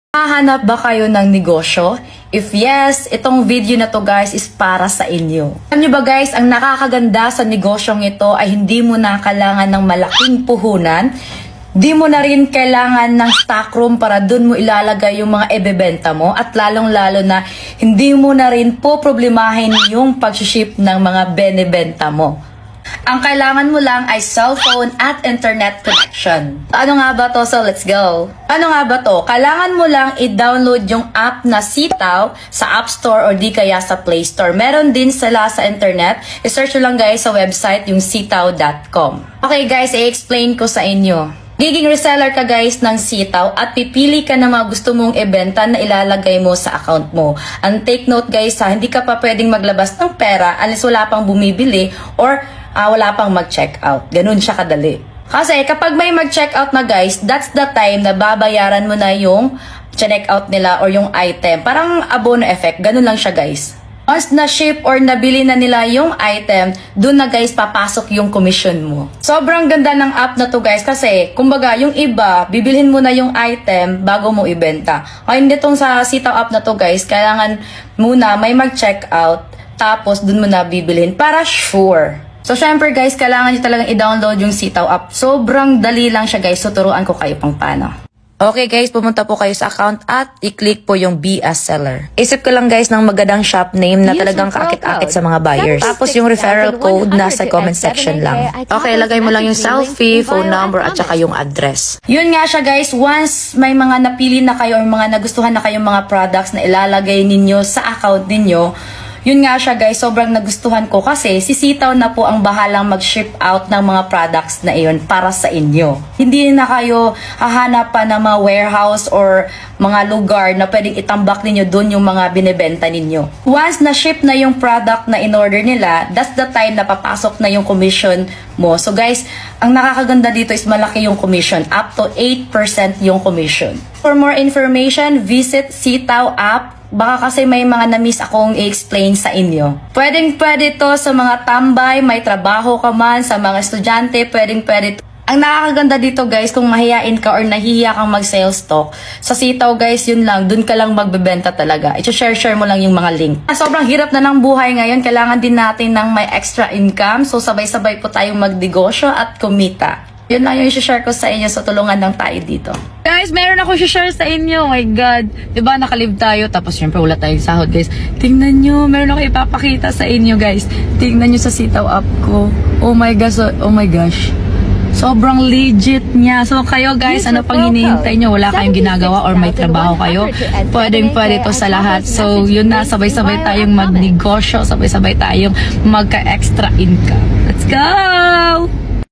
Hahanap ba kayo ng negosyo? If yes, itong video na to guys is para sa inyo. Alam nyo ba guys, ang nakakaganda sa negosyong ito ay hindi mo na kailangan ng malaking puhunan. Di mo na rin kailangan ng stockroom para dun mo ilalagay yung mga ebebenta mo. At lalong-lalo na hindi mo na rin po problemahin yung pag-ship ng mga benebenta mo. Ang kailangan mo lang ay cellphone at internet connection. Ano nga ba to? So let's go. Ano nga ba to? Kailangan mo lang i-download yung app na Sitaw sa App Store or di kaya sa Play Store. Meron din sila sa internet. I-search lang guys sa website yung sitaw.com. Okay guys, i-explain ko sa inyo. Giging reseller ka guys ng Sitaw at pipili ka ng mga gusto mong ibenta na ilalagay mo sa account mo. And take note guys ha, hindi ka pa pwedeng maglabas ng pera unless wala pang bumibili or wala pang mag-check out. Ganun siya kadali. Kasi kapag may mag-check out na guys, that's the time na babayaran mo na yung check out nila or yung item. Parang abono effect. Ganun lang siya guys. Once na-ship or nabili na nila yung item, dun na guys papasok yung commission mo. Sobrang ganda ng app na to guys kasi kumbaga yung iba, bibilhin mo na yung item bago mo ibenta. Ngayon ditong sa Sitaw app na to guys, kailangan muna may mag-check out tapos dun mo na bibilhin para sure. So syempre guys, kailangan nyo talagang i-download yung Sitaw app. Sobrang dali lang siya guys, tuturuan ko kayo pang paano. Okay guys, pumunta po kayo sa account at i-click po yung Be a Seller. Isip ko lang guys ng magandang shop name na talagang kaakit-akit sa mga buyers. Tapos yung referral code nasa comment section lang. Okay, lagay mo lang yung selfie, phone number at saka yung address. Yun nga siya guys, once may mga napili na kayo or mga nagustuhan na kayong mga products na ilalagay ninyo sa account ninyo, yun nga siya guys, sobrang nagustuhan ko kasi si Sitaw na po ang bahalang mag-ship out ng mga products na iyon para sa inyo. Hindi na kayo hahanap pa ng mga warehouse or mga lugar na pwedeng itambak ninyo doon yung mga binibenta ninyo. Once na-ship na yung product na in-order nila, that's the time na papasok na yung commission mo. So guys, ang nakakaganda dito is malaki yung commission. Up to 8% yung commission. For more information, visit Sitaw app. Baka kasi may mga na-miss akong i-explain sa inyo. Pwede to sa mga tambay, may trabaho ka man, sa mga estudyante, pwede to. Ang nakakaganda dito guys, kung mahihain ka or nahihiya kang mag-sales talk, sa Sitaw guys, yun lang, dun ka lang magbebenta talaga. I-share mo lang yung mga link. Sobrang hirap na ng buhay ngayon, kailangan din natin ng may extra income, so sabay-sabay po tayong magnegosyo at kumita. Yun lang yung i-share ko sa inyo, so tulungan lang tayo dito. Guys, meron ako i-share sa inyo. Oh my God. Diba, nakalib tayo. Tapos syempre wala tayong sahod, guys. Tingnan nyo, meron ako ipapakita sa inyo, guys. Tingnan nyo sa Sitaw app ko. Oh my gosh, oh my gosh. Sobrang legit niya. So kayo guys, ano pang hinihintay nyo? Wala kayong ginagawa or may trabaho kayo? Pwede to sa lahat. So yun na, sabay-sabay tayong magnegosyo. Sabay-sabay tayong magka-extra income. Let's go!